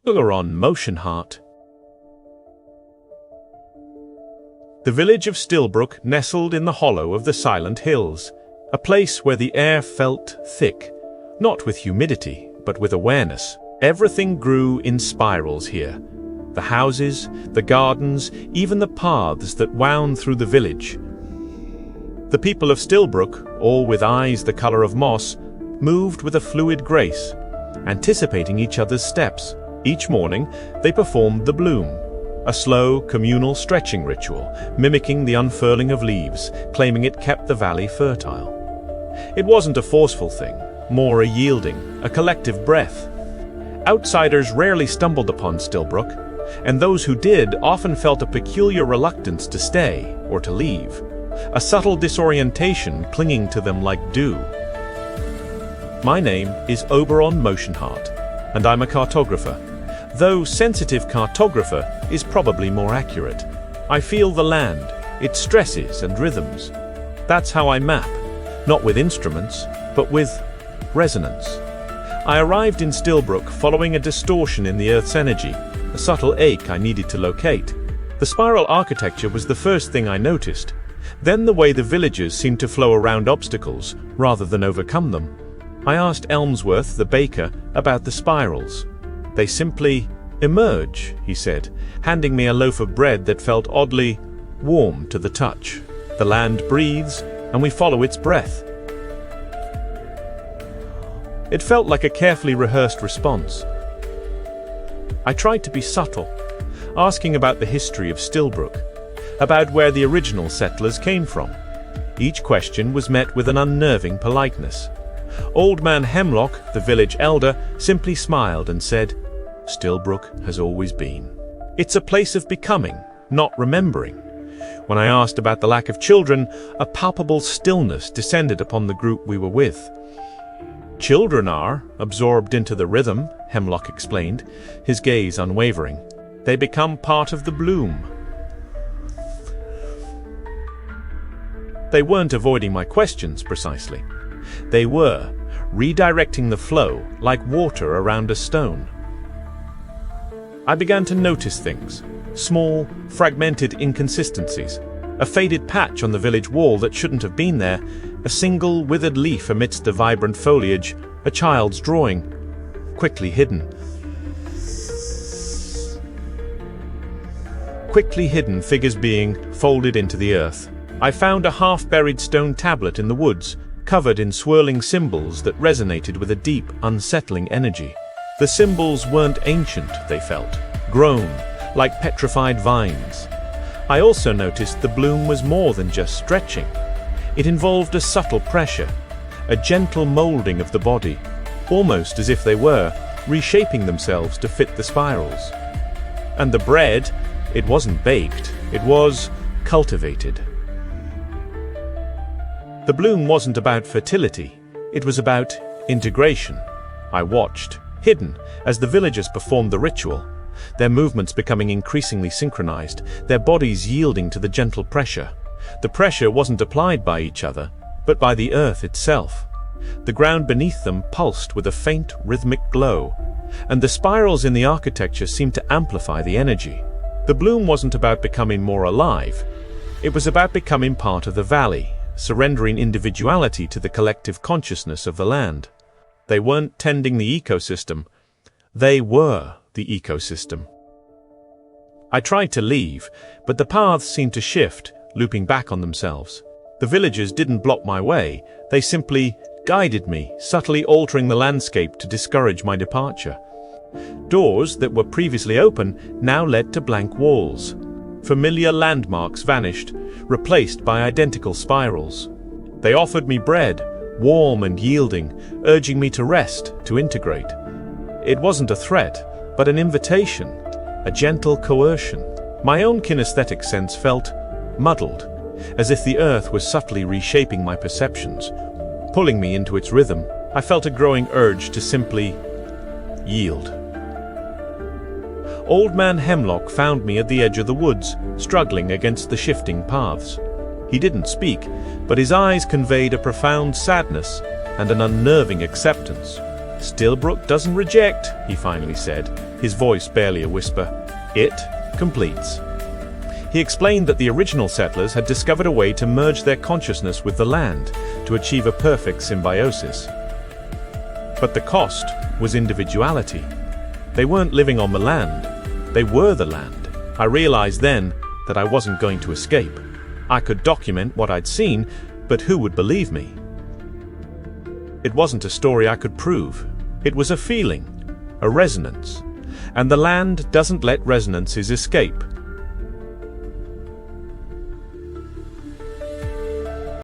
Oberon Motionheart. The village of Stillbrook nestled in the hollow of the silent hills, a place where the air felt thick, not with humidity, but with awareness. Everything grew in spirals here. The houses, the gardens, even the paths that wound through the village. The people of Stillbrook, all with eyes the color of moss, moved with a fluid grace, anticipating each other's steps. Each morning, they performed the bloom, a slow, communal stretching ritual, mimicking the unfurling of leaves, claiming it kept the valley fertile. It wasn't a forceful thing, more a yielding, a collective breath. Outsiders rarely stumbled upon Stillbrook, and those who did often felt a peculiar reluctance to stay or to leave, a subtle disorientation clinging to them like dew. My name is Oberon Motionheart, and I'm a cartographer. Though sensitive cartographer is probably more accurate. I feel the land, its stresses and rhythms. That's how I map, not with instruments, but with resonance. I arrived in Stillbrook following a distortion in the Earth's energy, a subtle ache I needed to locate. The spiral architecture was the first thing I noticed, then the way the villagers seemed to flow around obstacles rather than overcome them. I asked Elmsworth, the baker, about the spirals. They simply emerge, he said, handing me a loaf of bread that felt oddly warm to the touch. The land breathes, and we follow its breath. It felt like a carefully rehearsed response. I tried to be subtle, asking about the history of Stillbrook, about where the original settlers came from. Each question was met with an unnerving politeness. Old Man Hemlock, the village elder, simply smiled and said, "Stillbrook has always been. It's a place of becoming, not remembering." When I asked about the lack of children, a palpable stillness descended upon the group we were with. "Children are absorbed into the rhythm," Hemlock explained, his gaze unwavering. "They become part of the bloom." They weren't avoiding my questions precisely. They were redirecting the flow like water around a stone. I began to notice things, small, fragmented inconsistencies, a faded patch on the village wall that shouldn't have been there, a single withered leaf amidst the vibrant foliage, a child's drawing, quickly hidden. Quickly hidden figures being folded into the earth. I found a half-buried stone tablet in the woods, covered in swirling symbols that resonated with a deep, unsettling energy. The symbols weren't ancient, they felt, grown, like petrified vines. I also noticed the bloom was more than just stretching. It involved a subtle pressure, a gentle molding of the body, almost as if they were reshaping themselves to fit the spirals. And the bread, it wasn't baked, it was cultivated. The bloom wasn't about fertility, it was about integration. I watched, hidden, as the villagers performed the ritual, their movements becoming increasingly synchronized, their bodies yielding to the gentle pressure. The pressure wasn't applied by each other, but by the earth itself. The ground beneath them pulsed with a faint, rhythmic glow, and the spirals in the architecture seemed to amplify the energy. The bloom wasn't about becoming more alive, it was about becoming part of the valley, surrendering individuality to the collective consciousness of the land. They weren't tending the ecosystem, they were the ecosystem. I tried to leave, but the paths seemed to shift, looping back on themselves. The villagers didn't block my way, they simply guided me, subtly altering the landscape to discourage my departure. Doors that were previously open now led to blank walls. Familiar landmarks vanished, replaced by identical spirals. They offered me bread, warm and yielding, urging me to rest, to integrate. It wasn't a threat, but an invitation, a gentle coercion. My own kinesthetic sense felt muddled, as if the earth was subtly reshaping my perceptions, pulling me into its rhythm. I felt a growing urge to simply yield. Old Man Hemlock found me at the edge of the woods, struggling against the shifting paths. He didn't speak, but his eyes conveyed a profound sadness and an unnerving acceptance. "Stillbrook doesn't reject," he finally said. his voice barely a whisper. It completes. He explained that the original settlers had discovered a way to merge their consciousness with the land to achieve a perfect symbiosis. But the cost was individuality. They weren't living on the land, they were the land. I realized then that I wasn't going to escape. I could document what I'd seen, but who would believe me? It wasn't a story I could prove. It was a feeling, a resonance. And the land doesn't let resonances escape.